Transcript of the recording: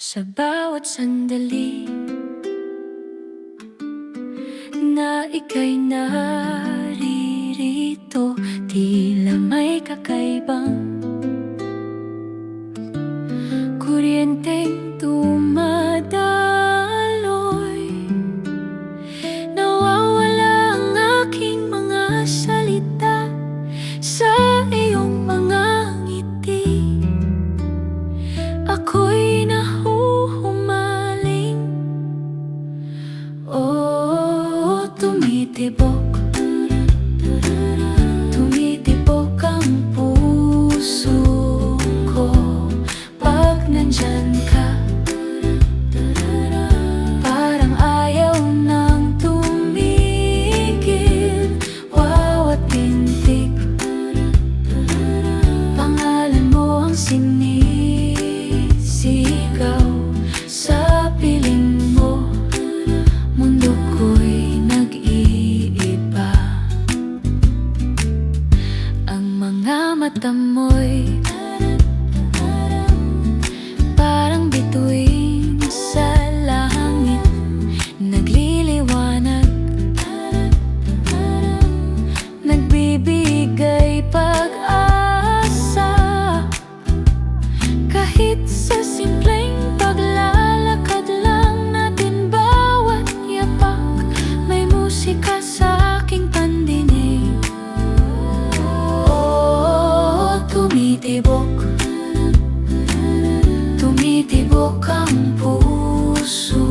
Sa bawat sandali na ika'y naririto, tila may kakaibang kuryenteng dumadaloy. Nawawala ang aking mga salita sa iyong mga ngiti. Ako'y nahuhumaling, oh, tumitibok, tumitibok ang puso ko pag nandyan ka. Parang ayaw nang tumigil, bawat pintig pangalan mo ang sinisigaw sa piling mo. Mundo ko'y nag-iiba. Ang mga mata mo'y parang bituin sa langit, nagliliwanag, nagbibigay pag-asa. Kahit sa simpleng paglalakad lang natin, bawat yapak may musika sa aking pandinig. Oh, tumitibok, tumitibok ang puso